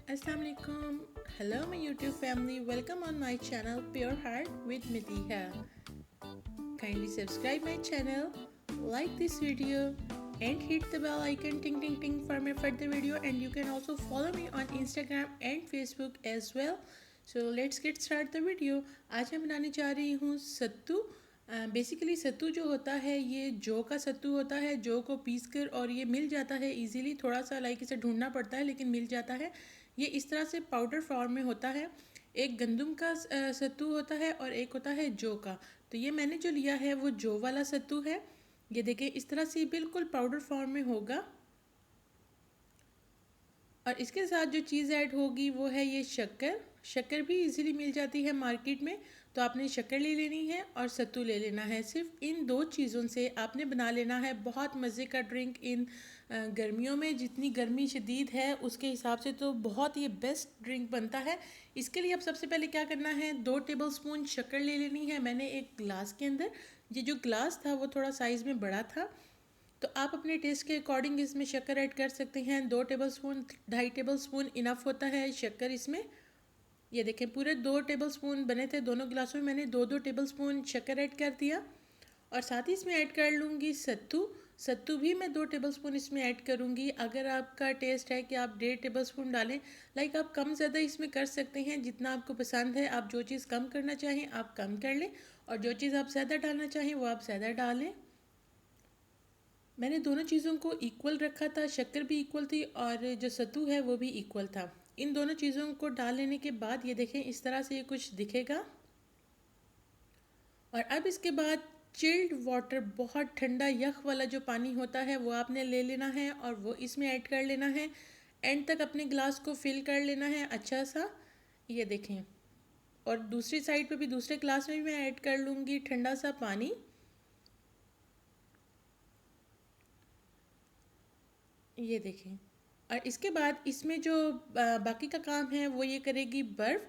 Assalamu alaikum. Hello my YouTube family. Welcome on my channel Pure Heart with Mitiha. Kindly subscribe my channel, like this video and hit the bell icon ting ting ting for my further video, and you can also follow me on Instagram and Facebook as well. So let's get start the video. आज मैं बनाने जा रही हूँ सत्तू। Basically सत्तू जो होता है ये जौ का सत्तू होता है। जौ को पीस कर और ये मिल जाता है इजीली, थोड़ा सा लाइक इसे ढूंढना पड़ता है लेकिन मिल जाता है। ये इस तरह से पाउडर फॉर्म में होता है। एक गंदम का सत्तू होता है और एक होता है जौ का। तो ये मैंने जो लिया है वो जौ वाला सत्तू है। ये देखें इस तरह से बिल्कुल पाउडर फॉर्म में होगा। और इसके साथ जो चीज़ ऐड होगी वो है ये शक्कर। शक्कर भी इजीली मिल जाती है मार्केट में, तो आपने शक्कर ले लेनी है और सत्तू ले लेना है। सिर्फ इन दो चीज़ों से आपने बना लेना है बहुत मज़े का ड्रिंक। इन गर्मियों में जितनी गर्मी शदीद है उसके हिसाब से तो बहुत ये बेस्ट ड्रिंक बनता है। इसके लिए अब सबसे पहले क्या करना है, 2 टेबलस्पून शक्कर ले लेनी है मैंने एक ग्लास के अंदर। ये जो ग्लास था वो थोड़ा साइज़ में बड़ा था, तो आप अपने टेस्ट के अकॉर्डिंग इसमें शक्कर ऐड कर सकते हैं। 2 टेबलस्पून 2.5 टेबलस्पून इनफ होता है शक्कर इसमें। ये देखें पूरे 2 टेबलस्पून बने थे, दोनों गिलासों में मैंने 2-2 टेबलस्पून शक्कर ऐड कर दिया। और साथ ही इसमें ऐड कर लूँगी सत्तू। सत्तू भी मैं 2 टेबलस्पून इसमें ऐड करूँगी। अगर आपका टेस्ट है कि आप 1.5 टेबलस्पून डालें, लाइक आप कम ज़्यादा इसमें कर सकते हैं जितना आपको पसंद है। आप जो चीज़ कम करना चाहें आप कम कर लें, और जो चीज़ आप ज़्यादा डालना चाहें वो आप ज़्यादा डालें। मैंने दोनों चीज़ों को इक्वल रखा था, शक्कर भी इक्वल थी और जो सत्तू है वो भी इक्वल था। इन दोनों चीज़ों को डाल लेने के बाद ये देखें इस तरह से ये कुछ दिखेगा। और अब इसके बाद चिल्ड वाटर, बहुत ठंडा यख वाला जो पानी होता है वो आपने ले लेना है और वो इसमें ऐड कर लेना है। एंड तक अपने ग्लास को फिल कर लेना है अच्छा सा। ये देखें, और दूसरी साइड पे भी दूसरे ग्लास में भी मैं ऐड कर लूँगी ठंडा सा पानी। ये देखें, और इसके बाद इसमें जो बाकी का काम है वो ये करेगी बर्फ़।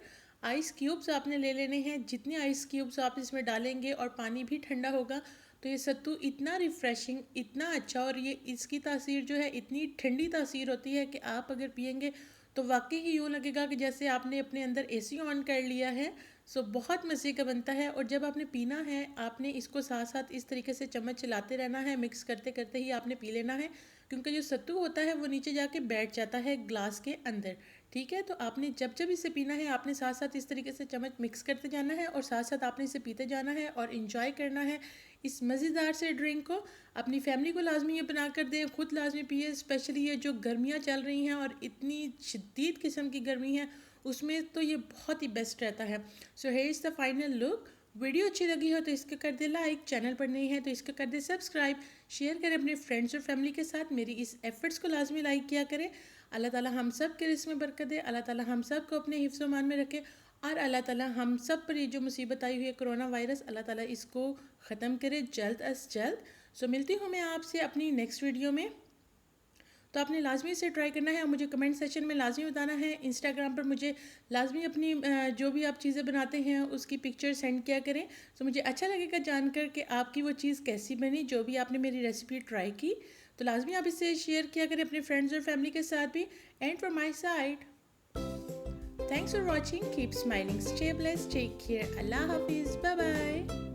आइस क्यूब्स आपने ले लेने हैं। जितने आइस क्यूब्स आप इसमें डालेंगे और पानी भी ठंडा होगा तो ये सत्तू इतना रिफ़्रेशिंग, इतना अच्छा, और ये इसकी तासीर जो है इतनी ठंडी तासीर होती है कि आप अगर पियेंगे तो वाकई ही यूँ लगेगा कि जैसे आपने अपने अंदर एसी ऑन कर लिया है। सो बहुत मज़े का बनता है। और जब आपने पीना है आपने इसको साथ साथ इस तरीके से चम्मच चलाते रहना है, मिक्स करते करते ही आपने पी लेना है, क्योंकि जो सत्तू होता है वो नीचे जाके बैठ जाता है ग्लास के अंदर। ठीक है, तो आपने जब जब इसे पीना है आपने साथ साथ इस तरीके से चम्मच मिक्स करते जाना है और साथ साथ आपने इसे पीते जाना है और इन्जॉय करना है इस मज़ेदार से ड्रिंक को। अपनी फैमिली को लाजमी ये बना कर दें, खुद लाजमी पिए। स्पेशली ये जो गर्मियाँ चल रही हैं और इतनी शदीद किस्म की गर्मी है उसमें तो ये बहुत ही बेस्ट रहता है। So here is the final look. Video अच्छी लगी हो तो इसको कर दे लाइक, चैनल पर नहीं है तो इसको कर दे सब्सक्राइब, शेयर करें अपने फ्रेंड्स और फैमिली के साथ। मेरी इस एफर्ट्स को लाजमी लाइक किया करें। अल्लाह ताला हम सब के रिस्क में बरकत दे। अल्लाह ताला हम सब को अपने हिफ्ज़ मान में रखे, और अल्लाह ताला हम सब पर ये जो मुसीबत आई हुई है कोरोना वायरस, अल्लाह ताला इसको ख़त्म करे जल्द अज जल्द। सो मिलती हूँ मैं आपसे अपनी नेक्स्ट वीडियो में। तो आपने लाजमी इसे ट्राई करना है और मुझे कमेंट सेक्शन में लाजमी बताना है। इंस्टाग्राम पर मुझे लाजमी अपनी जो भी आप चीज़ें बनाते हैं उसकी पिक्चर सेंड किया करें। तो मुझे अच्छा लगेगा जानकर कि आपकी वो चीज़ कैसी बनी जो भी आपने मेरी रेसिपी ट्राई की। तो लाजमी आप इसे शेयर किया करें अपने फ्रेंड्स और फैमिली के साथ भी। And from my side, thanks for watching, keep smiling, stay blessed, take care, Allah हाफिज़, बाय बाय।